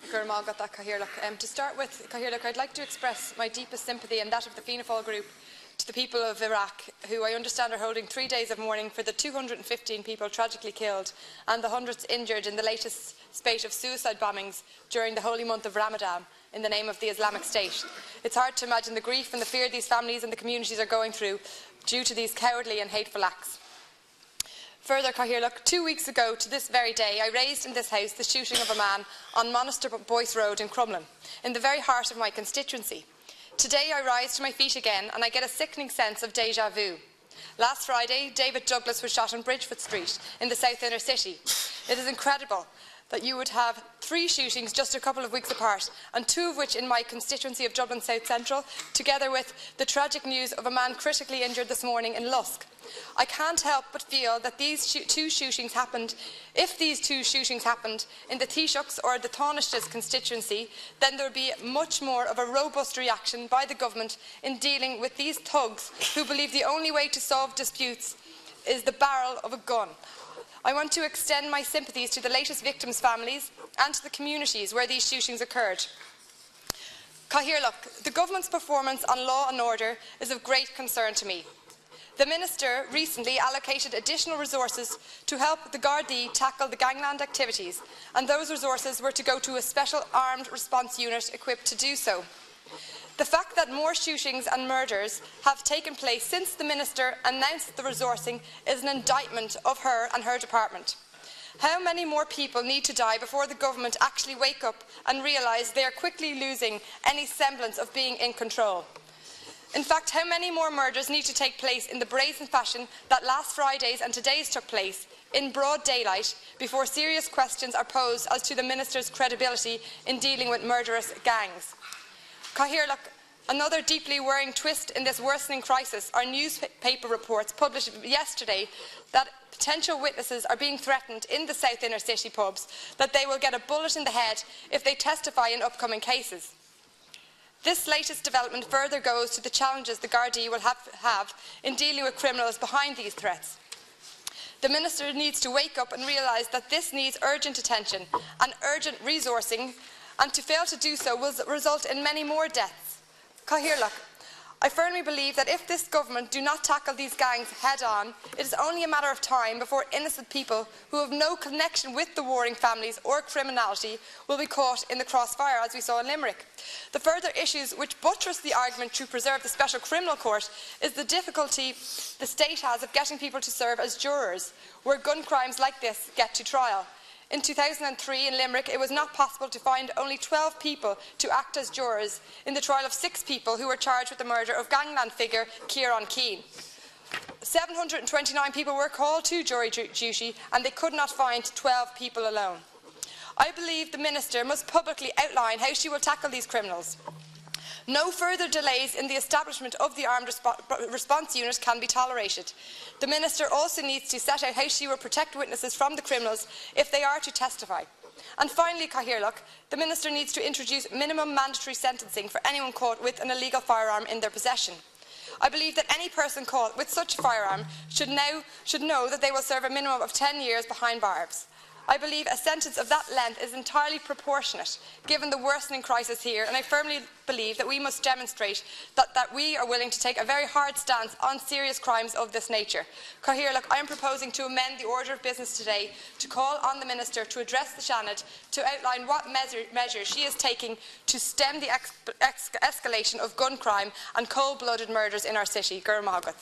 To start with, I'd like to express my deepest sympathy and that of the Fianna Fáil group to the people of Iraq, who I understand are holding 3 days of mourning for the 215 people tragically killed and the hundreds injured in the latest spate of suicide bombings during the holy month of Ramadan in the name of the Islamic State. It's hard to imagine the grief and the fear these families and the communities are going through due to these cowardly and hateful acts. Further, 2 weeks ago to this very day, I raised in this House the shooting of a man on Monaster Boyce Road in Crumlin, in the very heart of my constituency. Today I rise to my feet again and I get a sickening sense of déjà vu. Last Friday, David Douglas was shot on Bridgefoot Street in the South Inner City. It is incredible that you would have 3 shootings just a couple of weeks apart, and 2 of which in my constituency of Dublin South Central, together with the tragic news of a man critically injured this morning in Lusk. I can't help but feel that these two shootings happened, if these 2 shootings happened in the Taoiseach's or the Taoiseach's constituency, then there would be much more of a robust reaction by the government in dealing with these thugs who believe the only way to solve disputes is the barrel of a gun. I want to extend my sympathies to the latest victims' families and to the communities where these shootings occurred. The government's performance on law and order is of great concern to me. The Minister recently allocated additional resources to help the Gardaí tackle the gangland activities, and those resources were to go to a special armed response unit equipped to do so. The fact that more shootings and murders have taken place since the Minister announced the resourcing is an indictment of her and her department. How many more people need to die before the government actually wake up and realise they are quickly losing any semblance of being in control? In fact, how many more murders need to take place in the brazen fashion that last Friday's and today's took place in broad daylight before serious questions are posed as to the Minister's credibility in dealing with murderous gangs? Another deeply worrying twist in this worsening crisis are newspaper reports published yesterday that potential witnesses are being threatened in the South Inner City pubs that they will get a bullet in the head if they testify in upcoming cases. This latest development further goes to the challenges the Gardaí will have in dealing with criminals behind these threats. The Minister needs to wake up and realise that this needs urgent attention and urgent resourcing, and to fail to do so will result in many more deaths. I firmly believe that if this government do not tackle these gangs head-on, it is only a matter of time before innocent people who have no connection with the warring families or criminality will be caught in the crossfire, as we saw in Limerick. The further issues which buttress the argument to preserve the Special Criminal Court is the difficulty the state has of getting people to serve as jurors, where gun crimes like this get to trial. In 2003 in Limerick, it was not possible to find only 12 people to act as jurors in the trial of 6 people who were charged with the murder of gangland figure Kieran Keane. 729 people were called to jury duty and they could not find 12 people alone. I believe the Minister must publicly outline how she will tackle these criminals. No further delays in the establishment of the armed response unit can be tolerated. The Minister also needs to set out how she will protect witnesses from the criminals if they are to testify. And finally, the Minister needs to introduce minimum mandatory sentencing for anyone caught with an illegal firearm in their possession. I believe that any person caught with such a firearm should know that they will serve a minimum of 10 years behind bars. I believe a sentence of that length is entirely proportionate, given the worsening crisis here, and I firmly believe that we must demonstrate that we are willing to take a very hard stance on serious crimes of this nature. I am proposing to amend the order of business today to call on the Minister to address the Seanad to outline what measures she is taking to stem the escalation of gun crime and cold-blooded murders in our city. Gur Magat.